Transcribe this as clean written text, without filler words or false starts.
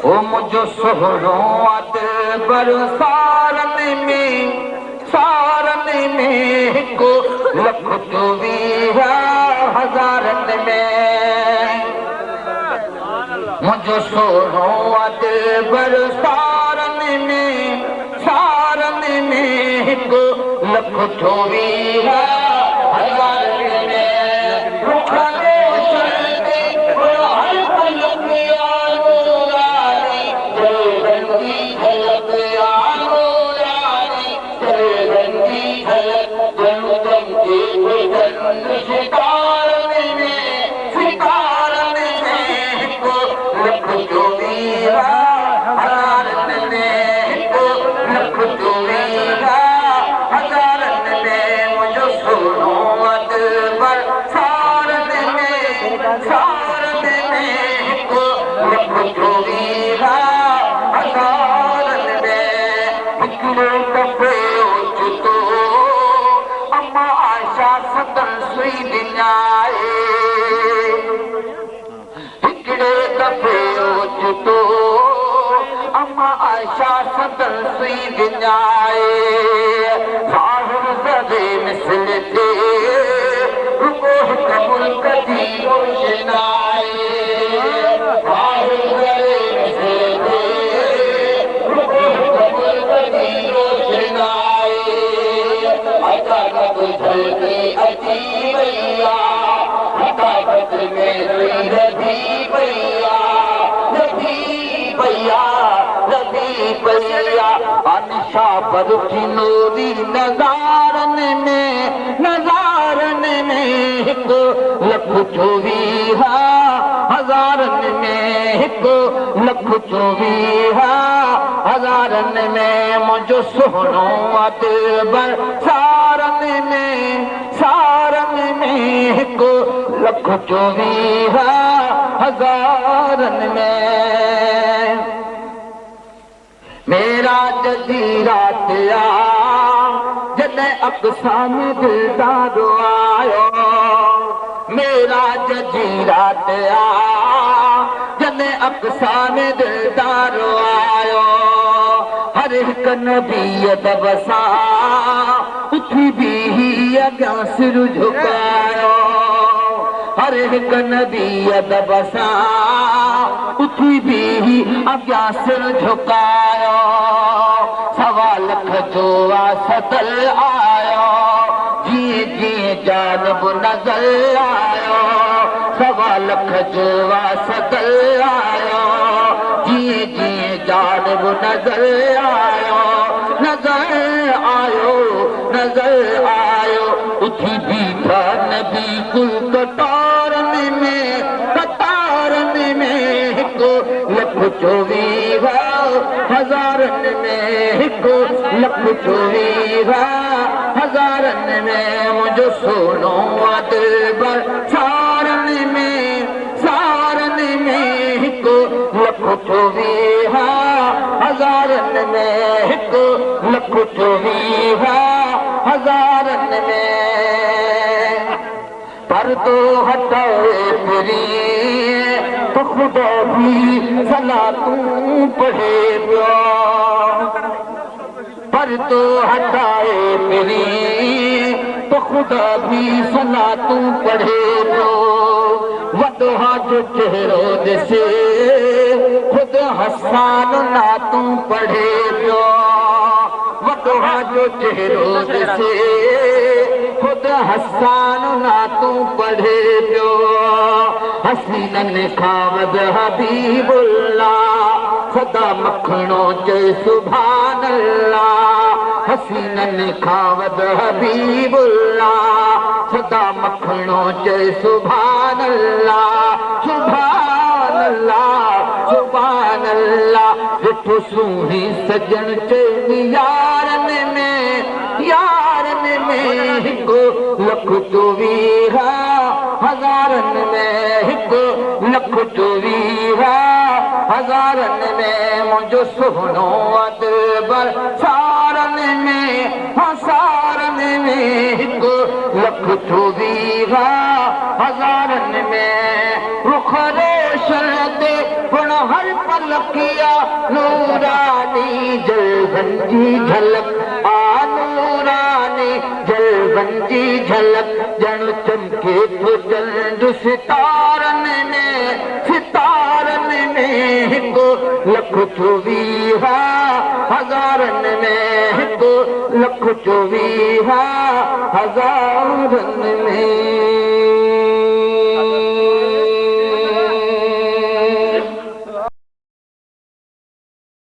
ओ मुझो सोहरो अदबर सारन में को लख 24,000 में मुझो सोहरो अदबर सारन में को लख 24,000 में आयशा सदन सुई विञाए साहिर सदे मिसल थे रुको हिकु मुल्क जी रोशनाए साहिर सदे मिसल थे रुको हिकु मुल्क जी रोशनाए अचानक जल्दी अची वैया हक़ाक़त में रही भैया भैया अनिशा बरुखी नूरी नज़ारन में हिकु लख 24,000 में हिकु लख 24,000 में मुझो सोहरो अदबर सारन में हिकु लख 24,000 में मेरा जजीरात आ जॾहिं अक़सा में दिलदार आयो मेरा जजीरात आ जॾहिं अक़सा में दिलदार आयो हर हिकु नबीअ दबसा उथी बीही अॻियां सिर झुकायो हर हिकु नबीअ दबसा उथी बीही अॻियां सिर झुकायो 1.25 लख जो सदल आयो जीअं जीअं जानब नज़र आयो 1.25 लख जो सदल आयो जीअं जीअं जानब नज़र आयो उथी बीठा नबी कुल कतारन में हिकु लख 24,000 में हिकु लख 24,000 में मुझो सोनो अदबर सारन में हिकु लख 24,000 में हिकु लख 24,000 में पर्दो हटाए फिरी तो खुदा भी सलातूं पढ़े पियो पर्दो हटाए फिरी तो खुदा भी सलातूं पढ़े पियो वॾो जो चेहरो ॾिसे ख़ुदि हसान नातूं पढ़े पियो वॾो जो चेहरो ॾिसे ख़ुदि हसान नातूं पढ़े पियो हसीननि खां वध हबीबुल्लाह सदा मखणो चए सुभान अल्लाह हसीननि खां वध हबीबुल्लाह सदा मखणो चए सुभान अल्लाह सुभान अल्लाह सुभान अल्लाह ॾिठो सुही सजण चए यारन में हिकु लख 24,000 में हिकु लख 24,000 में मुझो सोहनो अदबर सारन में हिकु लख लख चोवीह हज़ारनि में रुख रोशन ते पण हर पल किया नूरानी जलवन जी झलक आ नूरानी जलवन जी झलक जण चमके तो चंद सितारनि में हिकु लख चोवीह हज़ारनि में हिकु लख चोवीह हज़ारनि में